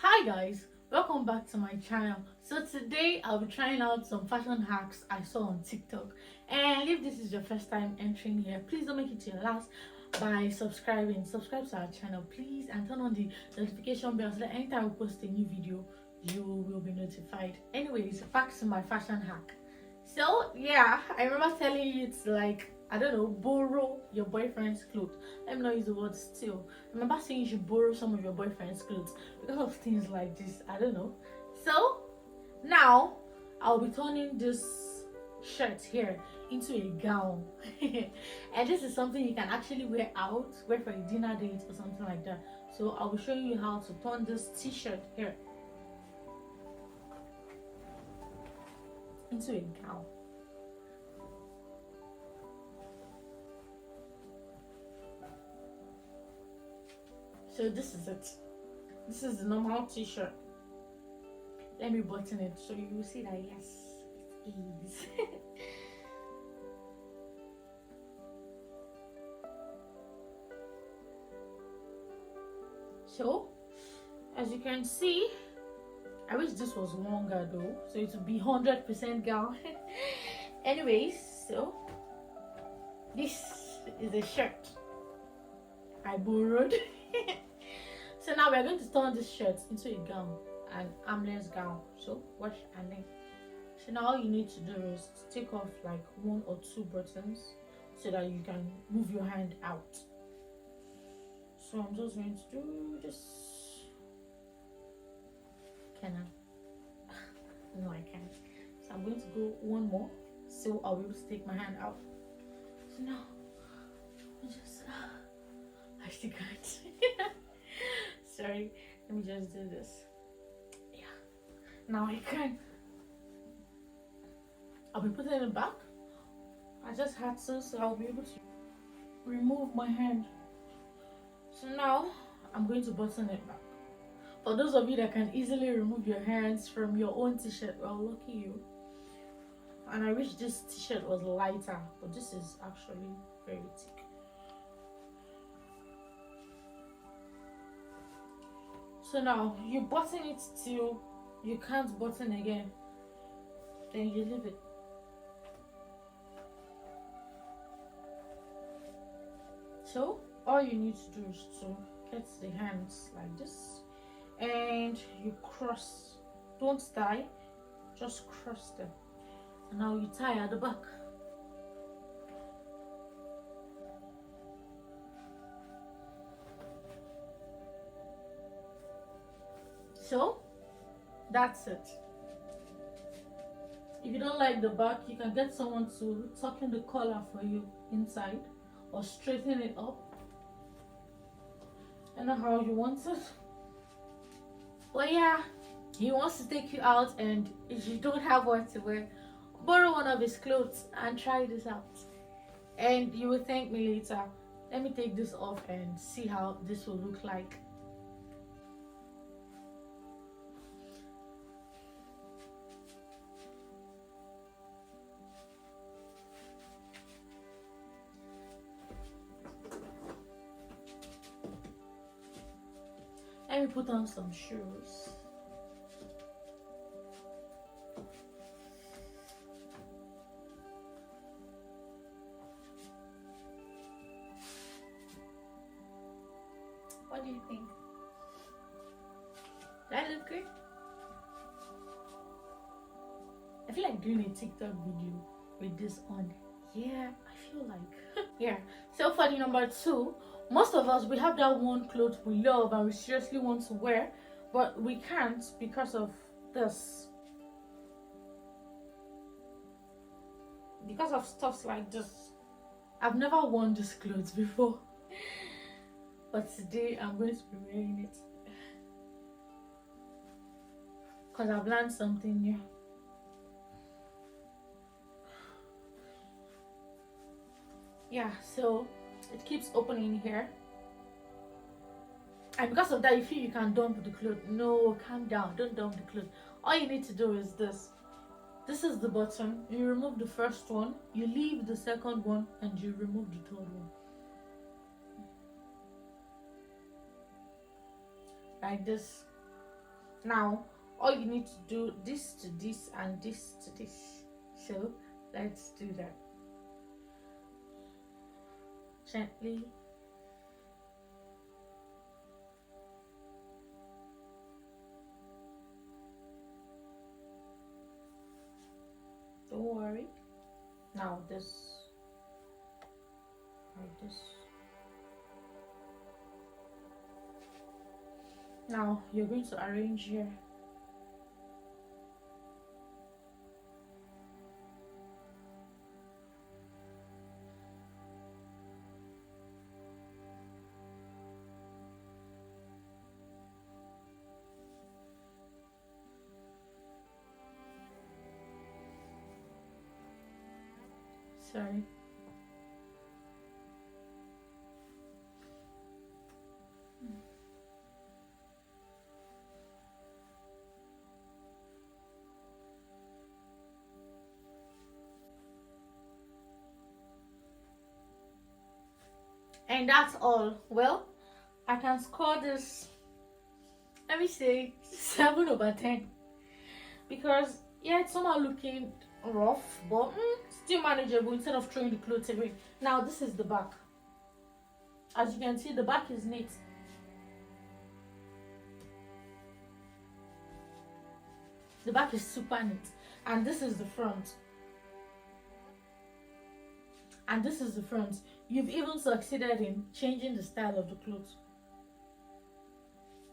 Hi guys, welcome back to my channel. So today I'll be trying out some fashion hacks I saw on TikTok, and if this is your first time entering here, please don't make it to your last by subscribe to our channel please, and turn on the notification bell so that anytime we post a new video you will be notified. Anyways, back to my fashion hack. So yeah, I remember telling you it's like, I don't know, borrow your boyfriend's clothes. Let me not use the word steal. I remember saying you should borrow some of your boyfriend's clothes because of things like this. I don't know. So now I'll be turning this shirt here into a gown. And this is something you can actually wear out, wear for a dinner date or something like that. So I'll be showing you how to turn this t-shirt here into a gown. So this is it. This is the normal t-shirt. Let me button it so you will see that yes, it is. So as you can see, I wish this was longer though, so it would be 100% gown. Anyways, so this is a shirt I borrowed. So now we're going to turn this shirt into a gown, an armless gown. So watch and then. So now all you need to do is to take off like 1 or 2 buttons so that you can move your hand out. So I'm just going to do this. Can I? No, I can't. So I'm going to go 1 more so I'll be able to take my hand out. So now I just I still can't. Sorry, let me just do this. Yeah, now I can. I'll be putting it back. I just had to, so I'll be able to remove my hand. So now I'm going to button it back. For those of you that can easily remove your hands from your own t-shirt, well, lucky you. And I wish this t-shirt was lighter, but this is actually very thick. So now you button it till you can't button again, then you leave it. So all you need to do is to get the hands like this and you cross. Don't tie, just cross them. And now you tie at the back. So that's it. If you don't like the back, you can get someone to tuck in the collar for you inside or straighten it up. I know how you want it. But yeah, he wants to take you out, and if you don't have what to wear, borrow one of his clothes and try this out. And you will thank me later. Let me take this off and see how this will look like. Let me put on some shoes. What do you think? That look good? I feel like doing a TikTok video with this on. Yeah, I feel like. Yeah. So for the number 2, most of us, we have that one clothes we love and we seriously want to wear, but we can't because of this. Because of stuff like this. I've never worn this clothes before. But today I'm going to be wearing it. Because I've learned something new. Yeah, so it keeps opening here. And because of that, you feel you can dump the clothes. No, calm down. Don't dump the clothes. All you need to do is this. This is the bottom. You remove the first one. You leave the second one. And you remove the third one. Like this. Now all you need to do this to this and this to this. So let's do that gently. Don't worry. Now this, like this. Now you're going to arrange here. Sorry. And that's all. Well, I can score this, let me say 7/10, because yeah, it's somehow looking rough, but still manageable instead of throwing the clothes away. Now this is the back. As you can see, the back is neat. The back is super neat. And this is the front. And this is the front. You've even succeeded in changing the style of the clothes.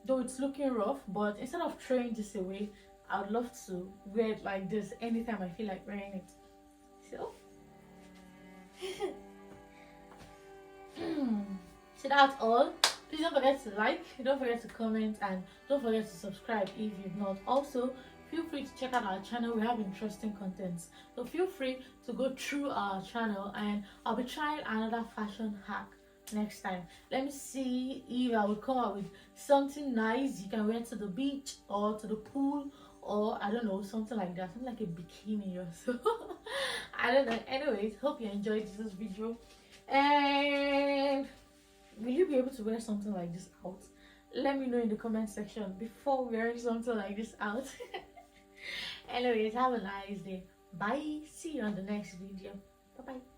Though it's looking rough, but instead of throwing this away, I would love to wear it like this anytime I feel like wearing it. So, so that's all. Please don't forget to like, don't forget to comment, and don't forget to subscribe if you've not. Also, feel free to check out our channel. We have interesting contents, so feel free to go through our channel, and I'll be trying another fashion hack next time. Let me see if I will come up with something nice you can wear to the beach or to the pool, or I don't know, something like that, something like a bikini or so. I don't know. Anyways, hope you enjoyed this video. And will you be able to wear something like this out? Let me know in the comment section before wearing something like this out. Anyways, have a nice day. Bye. See you on the next video. Bye bye.